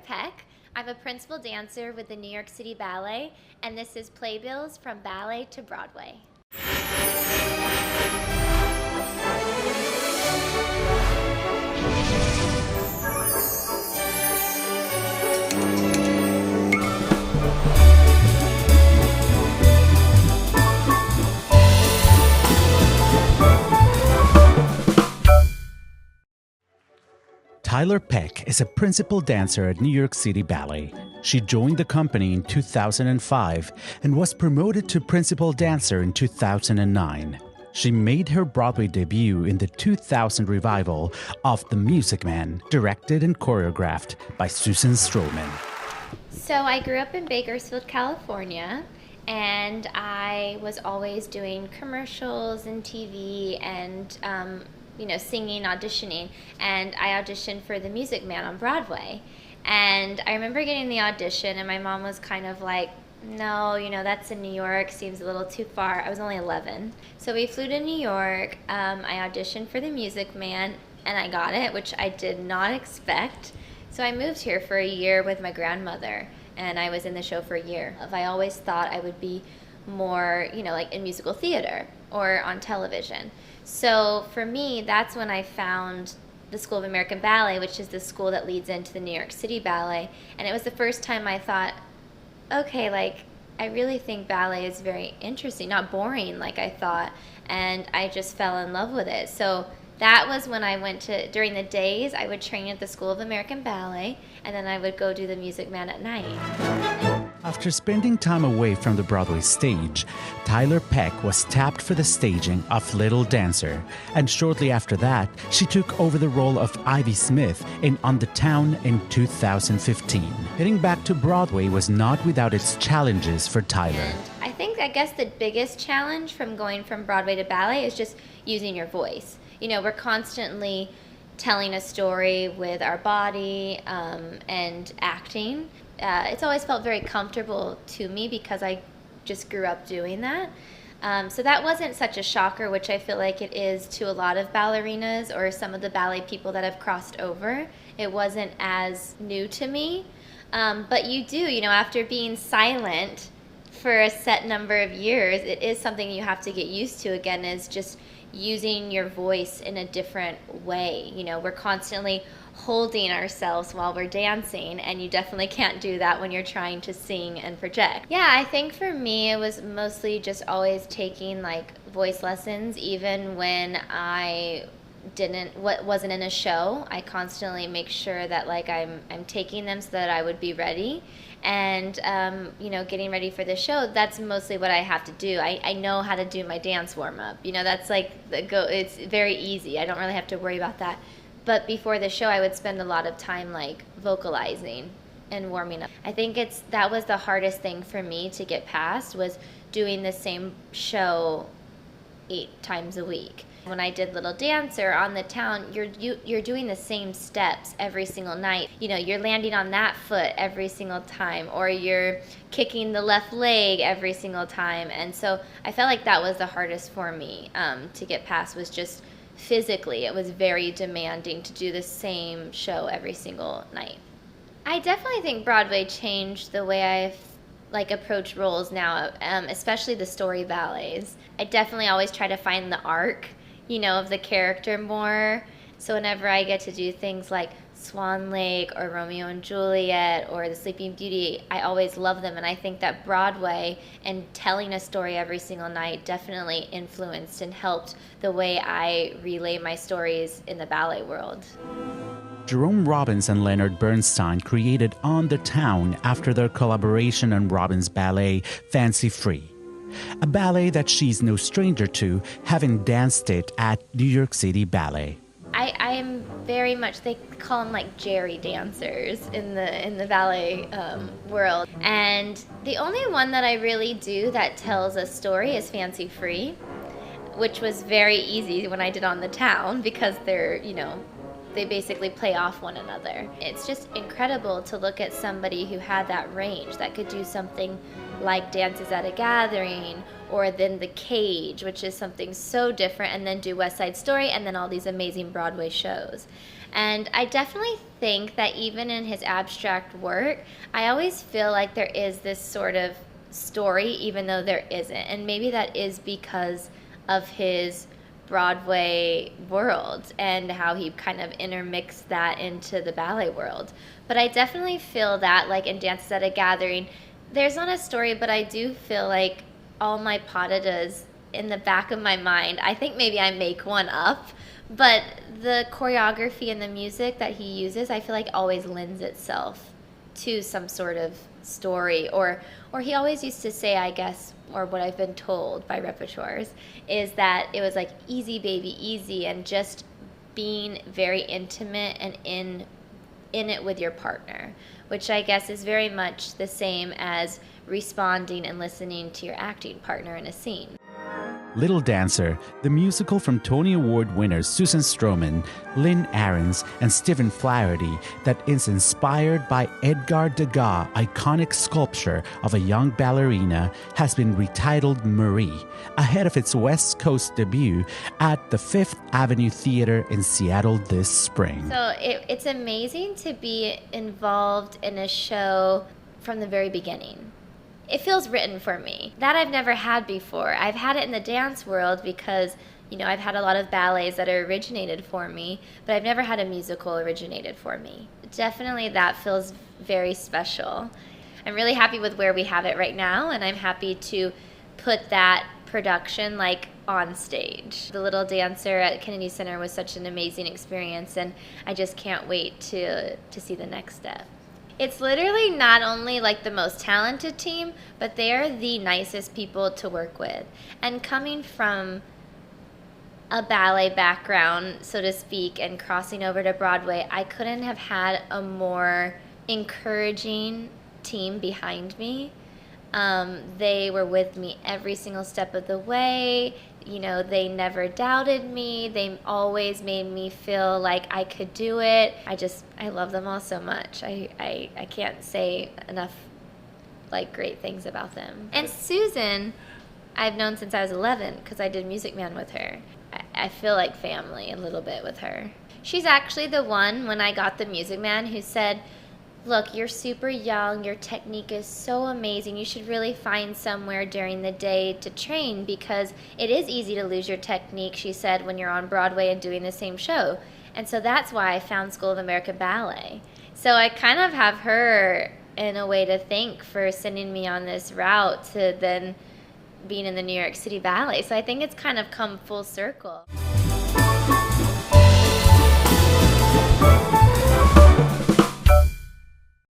Peck. I'm a principal dancer with the New York City Ballet, and this is Playbills from Ballet to Broadway. Tyler Peck is a principal dancer at New York City Ballet. She joined the company in 2005 and was promoted to principal dancer in 2009. She made her Broadway debut in the 2000 revival of The Music Man, directed and choreographed by Susan Stroman. So I grew up in Bakersfield, California, and I was always doing commercials and TV and singing, auditioning, and I auditioned for The Music Man on Broadway. And I remember getting the audition, and my mom was kind of like, no, that's in New York, seems a little too far. I was only 11. So we flew to New York. I auditioned for The Music Man, and I got it, which I did not expect. So I moved here for a year with my grandmother, and I was in the show for a year. I always thought I would be more, like in musical theater or on television. So for me, that's when I found the School of American Ballet, which is the school that leads into the New York City Ballet. And it was the first time I thought, okay, I really think ballet is very interesting, not boring like I thought. And I just fell in love with it. So that was when I went to, during the days, I would train at the School of American Ballet, and then I would go do The Music Man at night. After spending time away from the Broadway stage, Tyler Peck was tapped for the staging of Little Dancer, and shortly after that, she took over the role of Ivy Smith in On the Town in 2015. Heading back to Broadway was not without its challenges for Tyler. I guess the biggest challenge from going from Broadway to ballet is just using your voice. We're constantly telling a story with our body and acting. It's always felt very comfortable to me because I just grew up doing that. So that wasn't such a shocker, which I feel like it is to a lot of ballerinas or some of the ballet people that have crossed over. It wasn't as new to me. But you do, after being silent for a set number of years, it is something you have to get used to again, is just using your voice in a different way. We're constantly holding ourselves while we're dancing, and you definitely can't do that when you're trying to sing and project. Yeah, I think for me it was mostly just always taking voice lessons, even when I wasn't in a show. I constantly make sure that I'm taking them so that I would be ready. And getting ready for the show, that's mostly what I have to do. I know how to do my dance warm-up. That's it's very easy. I don't really have to worry about that. But before the show, I would spend a lot of time vocalizing and warming up. I think that was the hardest thing for me to get past, was doing the same show 8 times a week. When I did Little Dancer on the Town, you're doing the same steps every single night. You're landing on that foot every single time, or you're kicking the left leg every single time. And so I felt like that was the hardest for me to get past, was just physically. It was very demanding to do the same show every single night. I definitely think Broadway changed the way I approach roles now, especially the story ballets. I definitely always try to find the arc, of the character more. So whenever I get to do things like Swan Lake or Romeo and Juliet or The Sleeping Beauty, I always love them. And I think that Broadway and telling a story every single night definitely influenced and helped the way I relay my stories in the ballet world. Jerome Robbins and Leonard Bernstein created On the Town after their collaboration on Robbins' ballet Fancy Free, a ballet that she's no stranger to, having danced it at New York City Ballet. I am very much, they call them Jerry dancers in the ballet world. And the only one that I really do that tells a story is Fancy Free, which was very easy when I did On the Town, because they're, they basically play off one another. It's just incredible to look at somebody who had that range, that could do something like Dances at a Gathering or then The Cage, which is something so different, and then do West Side Story, and then all these amazing Broadway shows. And I definitely think that even in his abstract work, I always feel like there is this sort of story, even though there isn't. And maybe that is because of his Broadway world and how he kind of intermixed that into the ballet world. But I definitely feel that, like in Dances at a Gathering, there's not a story, but I do feel like all my pas de deux in the back of my mind, I think maybe I make one up, but the choreography and the music that he uses, I feel like always lends itself to some sort of story. Or he always used to say, I guess, or what I've been told by repertoires, is that it was like easy baby easy, and just being very intimate and in it with your partner, which I guess is very much the same as responding and listening to your acting partner in a scene. Little Dancer, the musical from Tony Award winners Susan Stroman, Lynn Ahrens, and Stephen Flaherty, that is inspired by Edgar Degas' iconic sculpture of a young ballerina, has been retitled Marie, ahead of its West Coast debut at the Fifth Avenue Theater in Seattle this spring. So it's amazing to be involved in a show from the very beginning. It feels written for me. That I've never had before. I've had it in the dance world because, I've had a lot of ballets that are originated for me, but I've never had a musical originated for me. Definitely that feels very special. I'm really happy with where we have it right now, and I'm happy to put that production on stage. The Little Dancer at Kennedy Center was such an amazing experience, and I just can't wait to see the next step. It's literally not only the most talented team, but they're the nicest people to work with. And coming from a ballet background, so to speak, and crossing over to Broadway, I couldn't have had a more encouraging team behind me. They were with me every single step of the way. They never doubted me. They always made me feel like I could do it. I love them all so much. I can't say enough great things about them. And Susan, I've known since I was 11 because I did Music Man with her. I feel like family a little bit with her. She's actually the one, when I got the Music Man, who said, "Look, you're super young, your technique is so amazing, you should really find somewhere during the day to train because it is easy to lose your technique," she said, "when you're on Broadway and doing the same show." And so that's why I found School of American Ballet. So I kind of have her in a way to thank for sending me on this route to then being in the New York City Ballet. So I think it's kind of come full circle.